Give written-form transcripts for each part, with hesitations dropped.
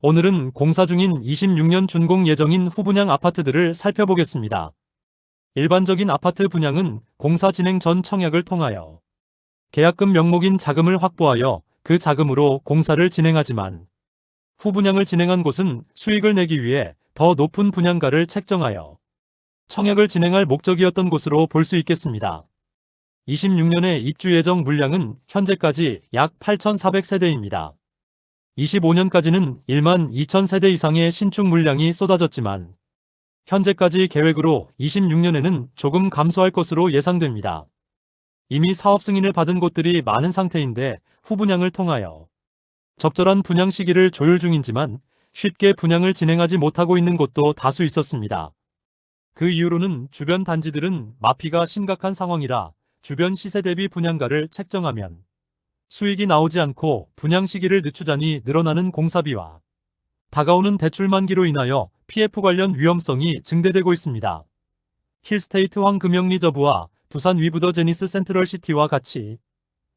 오늘은 공사 중인 26년 준공 예정인 후분양 아파트들을 살펴보겠습니다. 일반적인 아파트 분양은 공사 진행 전 청약을 통하여 계약금 명목인 자금을 확보하여 그 자금으로 공사를 진행하지만 후분양을 진행한 곳은 수익을 내기 위해 더 높은 분양가를 책정하여 청약을 진행할 목적이었던 곳으로 볼 수 있겠습니다. 26년의 입주 예정 물량은 현재까지 약 8,400세대입니다. 25년까지는 1만 2천 세대 이상의 신축 물량이 쏟아졌지만 현재까지 계획으로 26년에는 조금 감소할 것으로 예상됩니다. 이미 사업 승인을 받은 곳들이 많은 상태인데 후분양을 통하여 적절한 분양 시기를 조율 중이지만 쉽게 분양을 진행하지 못하고 있는 곳도 다수 있었습니다. 그 이유로는 주변 단지들은 마피가 심각한 상황이라 주변 시세 대비 분양가를 책정하면 수익이 나오지 않고 분양 시기를 늦추자니 늘어나는 공사비와 다가오는 대출 만기로 인하여 PF 관련 위험성이 증대되고 있습니다. 힐스테이트 황금영 리저브와 두산 위브더 제니스 센트럴시티와 같이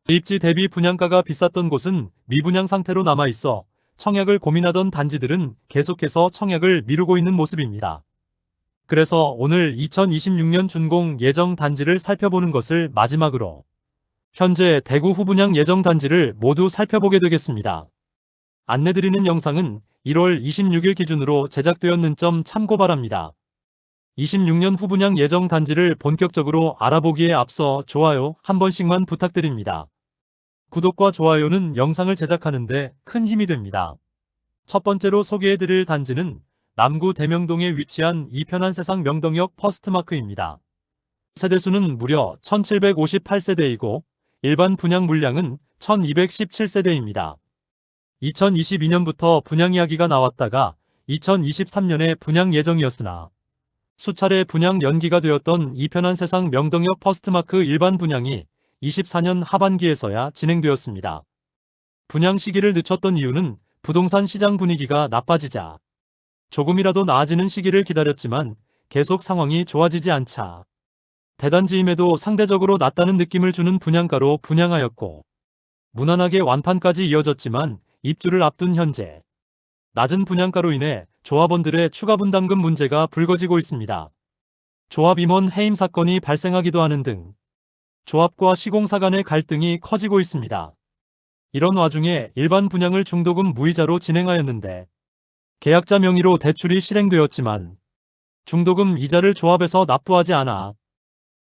입지 대비 분양가가 비쌌던 곳은 미분양 상태로 남아있어 청약을 고민하던 단지들은 계속해서 청약을 미루고 있는 모습입니다. 그래서 오늘 2026년 준공 예정 단지를 살펴보는 것을 마지막으로 현재 대구 후분양 예정 단지를 모두 살펴보게 되겠습니다. 안내드리는 영상은 1월 26일 기준으로 제작되었는 점 참고 바랍니다. 26년 후분양 예정 단지를 본격적으로 알아보기에 앞서 좋아요 한 번씩만 부탁드립니다. 구독과 좋아요는 영상을 제작하는데 큰 힘이 됩니다. 첫 번째로 소개해드릴 단지는 남구 대명동에 위치한 이편한세상 명덕역 퍼스트마크입니다. 세대수는 무려 1758세대이고 일반 분양 물량은 1217세대입니다. 2022년부터 분양 이야기가 나왔다가 2023년에 분양 예정이었으나 수차례 분양 연기가 되었던 이편한세상 명덕역 퍼스트마크 일반 분양이 24년 하반기에서야 진행되었습니다. 분양 시기를 늦췄던 이유는 부동산 시장 분위기가 나빠지자 조금이라도 나아지는 시기를 기다렸지만 계속 상황이 좋아지지 않자 대단지임에도 상대적으로 낮다는 느낌을 주는 분양가로 분양하였고 무난하게 완판까지 이어졌지만 입주를 앞둔 현재 낮은 분양가로 인해 조합원들의 추가 분담금 문제가 불거지고 있습니다. 조합 임원 해임 사건이 발생하기도 하는 등 조합과 시공사 간의 갈등이 커지고 있습니다. 이런 와중에 일반 분양을 중도금 무이자로 진행하였는데 계약자 명의로 대출이 실행되었지만 중도금 이자를 조합에서 납부하지 않아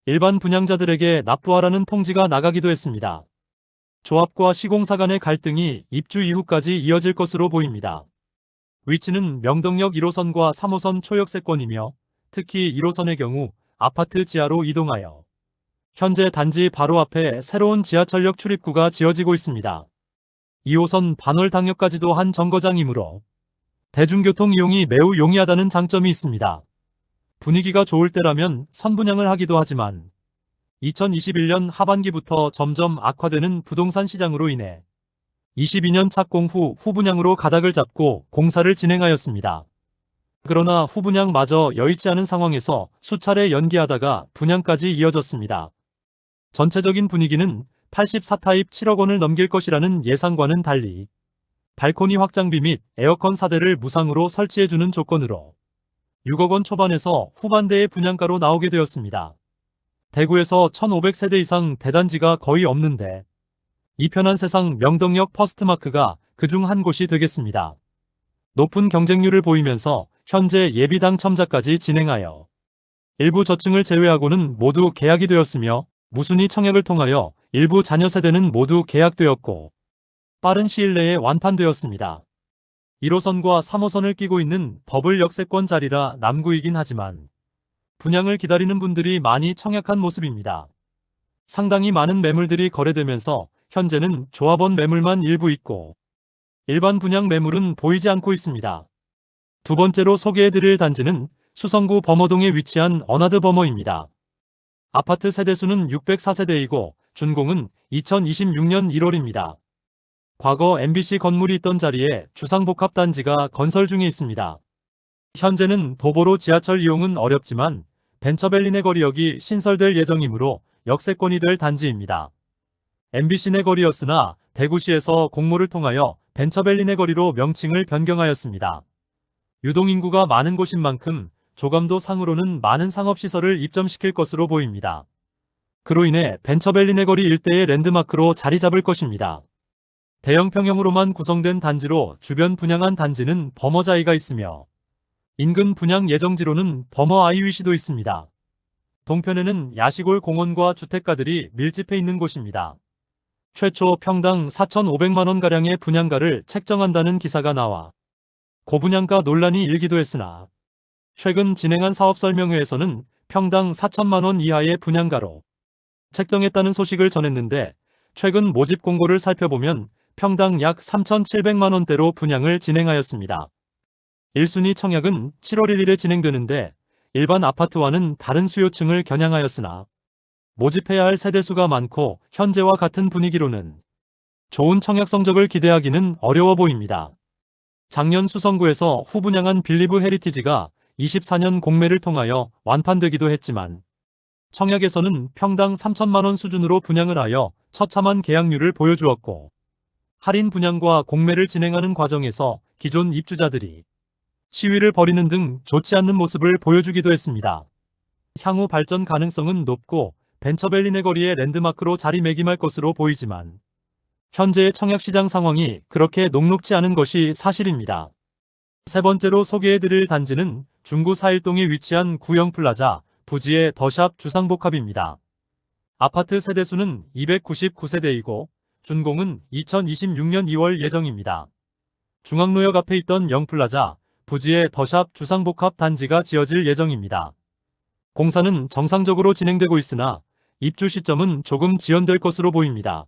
일반 분양자들에게 납부하라는 통지가 나가기도 했습니다. 조합과 시공사 간의 갈등이 입주 이후까지 이어질 것으로 보입니다. 위치는 명덕역 1호선과 3호선 초역세권이며 특히 1호선의 경우 아파트 지하로 이동하여 현재 단지 바로 앞에 새로운 지하철역 출입구가 지어지고 있습니다. 2호선 반월당역까지도 한 정거장이므로 대중교통 이용이 매우 용이하다는 장점이 있습니다. 분위기가 좋을 때라면 선분양을 하기도 하지만 2021년 하반기부터 점점 악화되는 부동산 시장으로 인해 22년 착공 후 후분양으로 가닥을 잡고 공사를 진행하였습니다. 그러나 후분양마저 여의치 않은 상황에서 수차례 연기하다가 분양까지 이어졌습니다. 전체적인 분위기는 84타입 7억 원을 넘길 것이라는 예상과는 달리 발코니 확장비 및 에어컨 4대를 무상으로 설치해주는 조건으로 6억 원 초반에서 후반대의 분양가로 나오게 되었습니다. 대구에서 1500세대 이상 대단지가 거의 없는데 이편한세상 명덕역 퍼스트마크가 그중 한 곳이 되겠습니다. 높은 경쟁률을 보이면서 현재 예비 당첨자까지 진행하여 일부 저층을 제외하고는 모두 계약이 되었으며 무순위 청약을 통하여 일부 자녀 세대는 모두 계약되었고 빠른 시일 내에 완판되었습니다. 1호선과 3호선을 끼고 있는 더블 역세권 자리라 남구이긴 하지만 분양을 기다리는 분들이 많이 청약한 모습입니다. 상당히 많은 매물들이 거래되면서 현재는 조합원 매물만 일부 있고 일반 분양 매물은 보이지 않고 있습니다. 두 번째로 소개해드릴 단지는 수성구 범어동에 위치한 어나드 범어입니다. 아파트 세대수는 604세대이고 준공은 2026년 1월입니다. 과거 MBC 건물이 있던 자리에 주상복합단지가 건설 중에 있습니다. 현재는 도보로 지하철 이용은 어렵지만 벤처밸리 내거리역이 신설될 예정이므로 역세권이 될 단지입니다. MBC 내거리였으나 대구시에서 공모를 통하여 벤처밸리 내거리로 명칭을 변경하였습니다. 유동인구가 많은 곳인 만큼 조감도 상으로는 많은 상업시설을 입점시킬 것으로 보입니다. 그로 인해 벤처밸리 내거리 일대의 랜드마크로 자리 잡을 것입니다. 대형 평형으로만 구성된 단지로 주변 분양한 단지는 버머자이가 있으며 인근 분양 예정지로는 버머 아이위시도 있습니다. 동편에는 야시골 공원과 주택가들이 밀집해 있는 곳입니다. 최초 평당 4,500만원가량의 분양가를 책정한다는 기사가 나와 고분양가 논란이 일기도 했으나 최근 진행한 사업설명회에서는 평당 4천만원 이하의 분양가로 책정했다는 소식을 전했는데 최근 모집 공고를 살펴보면 평당 약 3,700만원대로 분양을 진행하였습니다. 1순위 청약은 7월 1일에 진행되는데 일반 아파트와는 다른 수요층을 겨냥하였으나 모집해야 할 세대수가 많고 현재와 같은 분위기로는 좋은 청약 성적을 기대하기는 어려워 보입니다. 작년 수성구에서 후분양한 빌리브 헤리티지가 24년 공매를 통하여 완판되기도 했지만 청약에서는 평당 3천만원 수준으로 분양을 하여 처참한 계약률을 보여주었고 할인 분양과 공매를 진행하는 과정에서 기존 입주자들이 시위를 벌이는 등 좋지 않는 모습을 보여주기도 했습니다. 향후 발전 가능성은 높고 벤처밸리 내거리의 랜드마크로 자리매김할 것으로 보이지만 현재의 청약시장 상황이 그렇게 녹록지 않은 것이 사실입니다. 세 번째로 소개해드릴 단지는 중구 사일동에 위치한 구영플라자 부지의 더샵 주상복합입니다. 아파트 세대수는 299세대이고 준공은 2026년 2월 예정입니다. 중앙로역 앞에 있던 영플라자 부지의 더샵 주상복합 단지가 지어질 예정입니다. 공사는 정상적으로 진행되고 있으나 입주 시점은 조금 지연될 것으로 보입니다.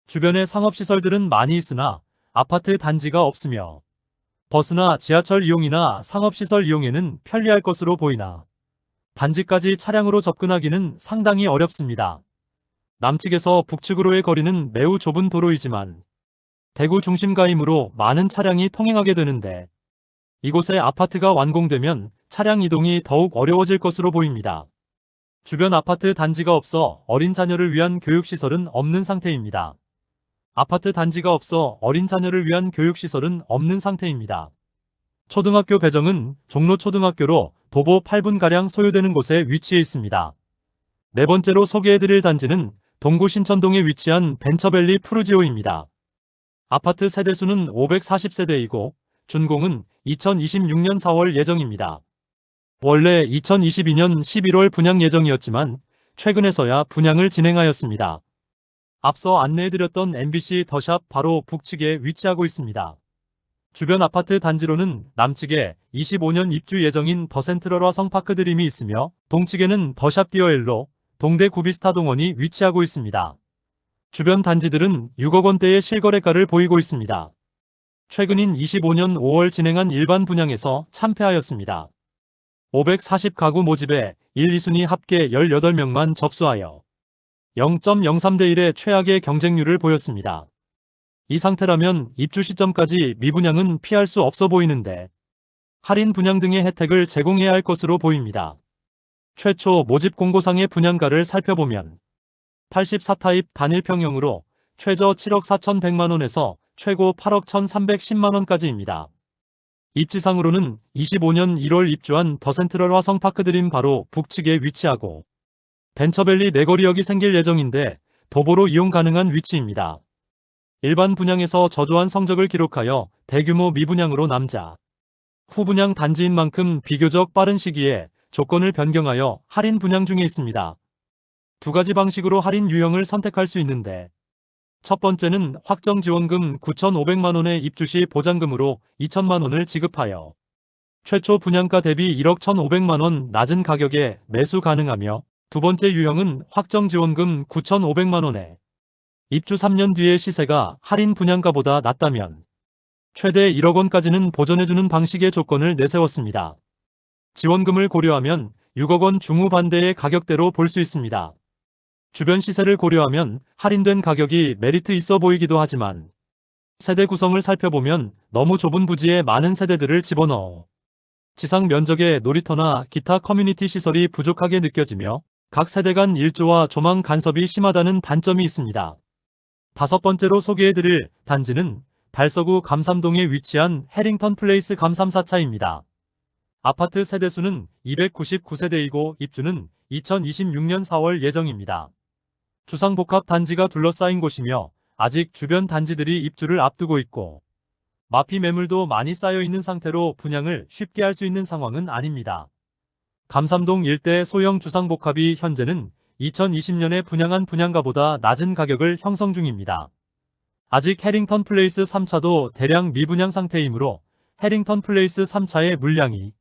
주변에 상업시설들은 많이 있으나 아파트 단지가 없으며 버스나 지하철 이용이나 상업시설 이용에는 편리할 것으로 보이나 단지까지 차량으로 접근하기는 상당히 어렵습니다. 남측에서 북측으로의 거리는 매우 좁은 도로이지만 대구 중심가이므로 많은 차량이 통행하게 되는데 이곳에 아파트가 완공되면 차량 이동이 더욱 어려워질 것으로 보입니다. 주변 아파트 단지가 없어 어린 자녀를 위한 교육시설은 없는 상태입니다. 아파트 단지가 없어 어린 자녀를 위한 교육시설은 없는 상태입니다. 초등학교 배정은 종로초등학교로 도보 8분가량 소요되는 곳에 위치해 있습니다. 네 번째로 소개해드릴 단지는 동구 신천동에 위치한 벤처밸리 푸르지오입니다. 아파트 세대수는 540세대이고 준공은 2026년 4월 예정입니다. 원래 2022년 11월 분양 예정이었지만 최근에서야 분양을 진행하였습니다. 앞서 안내해드렸던 MBC 더샵 바로 북측에 위치하고 있습니다. 주변 아파트 단지로는 남측에 25년 입주 예정인 더센트럴화 성파크드림이 있으며 동측에는 더샵 디어엘로 동대 구비스타동원이 위치하고 있습니다. 주변 단지들은 6억 원대의 실거래가를 보이고 있습니다. 최근인 25년 5월 진행한 일반 분양에서 참패하였습니다. 540가구 모집에 1, 2순위 합계 18명만 접수하여 0.03대 1의 최악의 경쟁률을 보였습니다. 이 상태라면 입주 시점까지 미분양은 피할 수 없어 보이는데 할인 분양 등의 혜택을 제공해야 할 것으로 보입니다. 최초 모집 공고상의 분양가를 살펴보면 84타입 단일평형으로 최저 7억 4,100만원에서 최고 8억 1,310만원까지입니다. 입지상으로는 25년 1월 입주한 더센트럴 화성파크드림 바로 북측에 위치하고 벤처밸리 내거리역이 생길 예정인데 도보로 이용 가능한 위치입니다. 일반 분양에서 저조한 성적을 기록하여 대규모 미분양으로 남자 후분양 단지인 만큼 비교적 빠른 시기에 조건을 변경하여 할인 분양 중에 있습니다. 두 가지 방식으로 할인 유형을 선택할 수 있는데 첫 번째는 확정 지원금 9,500만원의 입주 시 보장금으로 2천만원을 지급하여 최초 분양가 대비 1억 1,500만원 낮은 가격에 매수 가능하며 두 번째 유형은 확정 지원금 9,500만원에 입주 3년 뒤의 시세가 할인 분양가보다 낮다면 최대 1억 원까지는 보전해주는 방식의 조건을 내세웠습니다. 지원금을 고려하면 6억 원 중후반대의 가격대로 볼 수 있습니다. 주변 시세를 고려하면 할인된 가격이 메리트 있어 보이기도 하지만 세대 구성을 살펴보면 너무 좁은 부지에 많은 세대들을 집어넣어 지상 면적의 놀이터나 기타 커뮤니티 시설이 부족하게 느껴지며 각 세대 간 일조와 조망 간섭이 심하다는 단점이 있습니다. 다섯 번째로 소개해드릴 단지는 달서구 감삼동에 위치한 해링턴 플레이스 감삼 4차입니다. 아파트 세대수는 299세대이고 입주는 2026년 4월 예정입니다. 주상복합 단지가 둘러싸인 곳이며 아직 주변 단지들이 입주를 앞두고 있고 마피 매물도 많이 쌓여 있는 상태로 분양을 쉽게 할 수 있는 상황은 아닙니다. 감삼동 일대 소형 주상복합이 현재는 2020년에 분양한 분양가보다 낮은 가격을 형성 중입니다. 아직 해링턴 플레이스 3차도 대량 미분양 상태이므로 해링턴 플레이스 3차의 물량이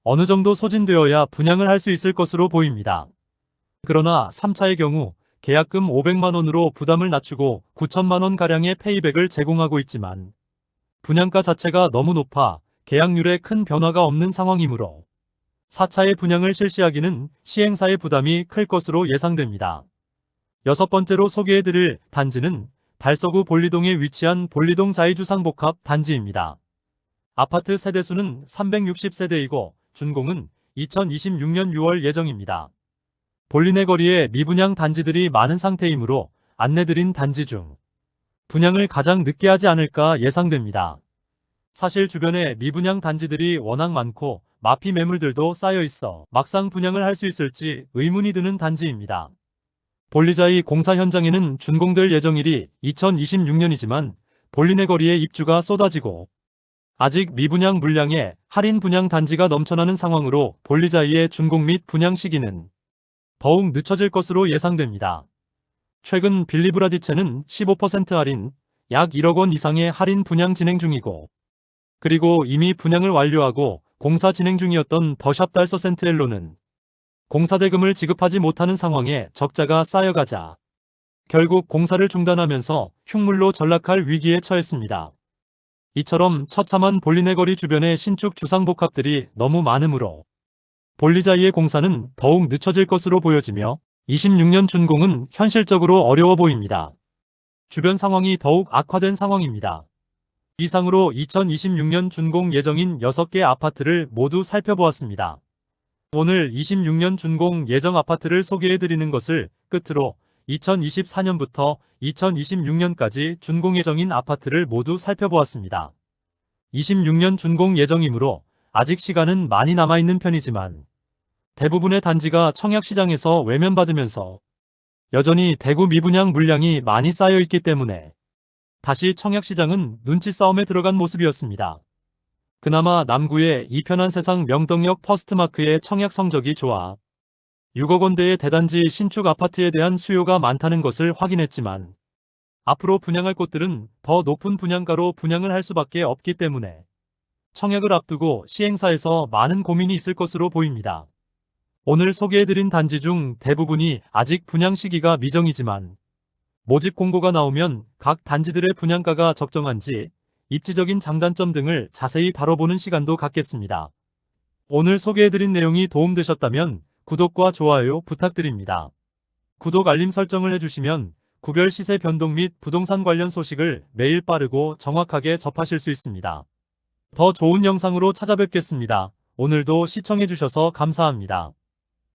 어느 정도 소진되어야 분양을 할 수 있을 것으로 보입니다. 그러나 3차의 경우 계약금 500만원으로 부담을 낮추고 9천만원가량의 페이백을 제공하고 있지만 분양가 자체가 너무 높아 계약률에 큰 변화가 없는 상황이므로 4차의 분양을 실시하기는 시행사의 부담이 클 것으로 예상됩니다. 여섯 번째로 소개해드릴 단지는 달서구 볼리동에 위치한 볼리동 자이주상복합 단지입니다. 아파트 세대수는 360세대이고 준공은 2026년 6월 예정입니다. 볼리내 거리에 미분양 단지들이 많은 상태이므로 안내드린 단지 중 분양을 가장 늦게 하지 않을까 예상됩니다. 사실 주변에 미분양 단지들이 워낙 많고 마피 매물들도 쌓여 있어 막상 분양을 할 수 있을지 의문이 드는 단지입니다. 볼리자이 공사 현장에는 준공될 예정일이 2026년이지만 볼리내 거리에 입주가 쏟아지고 아직 미분양 물량에 할인 분양 단지가 넘쳐나는 상황으로 볼리자이의 준공 및 분양 시기는 더욱 늦춰질 것으로 예상됩니다. 최근 빌리브라디체는 15% 할인, 약 1억 원 이상의 할인 분양 진행 중이고 그리고 이미 분양을 완료하고 공사 진행 중이었던 더샵 달서 센트엘로는 공사대금을 지급하지 못하는 상황에 적자가 쌓여가자 결국 공사를 중단하면서 흉물로 전락할 위기에 처했습니다. 이처럼 처참한 볼리내 거리 주변의 신축 주상복합들이 너무 많으므로 볼리자이의 공사는 더욱 늦춰질 것으로 보여지며 26년 준공은 현실적으로 어려워 보입니다. 주변 상황이 더욱 악화된 상황입니다. 이상으로 2026년 준공 예정인 6개 아파트를 모두 살펴보았습니다. 오늘 26년 준공 예정 아파트를 소개해드리는 것을 끝으로 2024년부터 2026년까지 준공 예정인 아파트를 모두 살펴보았습니다. 26년 준공 예정이므로 아직 시간은 많이 남아있는 편이지만 대부분의 단지가 청약시장에서 외면받으면서 여전히 대구 미분양 물량이 많이 쌓여있기 때문에 다시 청약시장은 눈치 싸움에 들어간 모습이었습니다. 그나마 남구의 이편한 세상 명덕역 퍼스트마크의 청약 성적이 좋아 6억 원대의 대단지 신축 아파트에 대한 수요가 많다는 것을 확인했지만 앞으로 분양할 곳들은 더 높은 분양가로 분양을 할 수밖에 없기 때문에 청약을 앞두고 시행사에서 많은 고민이 있을 것으로 보입니다. 오늘 소개해드린 단지 중 대부분이 아직 분양 시기가 미정이지만 모집 공고가 나오면 각 단지들의 분양가가 적정한지 입지적인 장단점 등을 자세히 다뤄보는 시간도 갖겠습니다. 오늘 소개해드린 내용이 도움되셨다면 구독과 좋아요 부탁드립니다. 구독 알림 설정을 해주시면 구별 시세 변동 및 부동산 관련 소식을 매일 빠르고 정확하게 접하실 수 있습니다. 더 좋은 영상으로 찾아뵙겠습니다. 오늘도 시청해주셔서 감사합니다.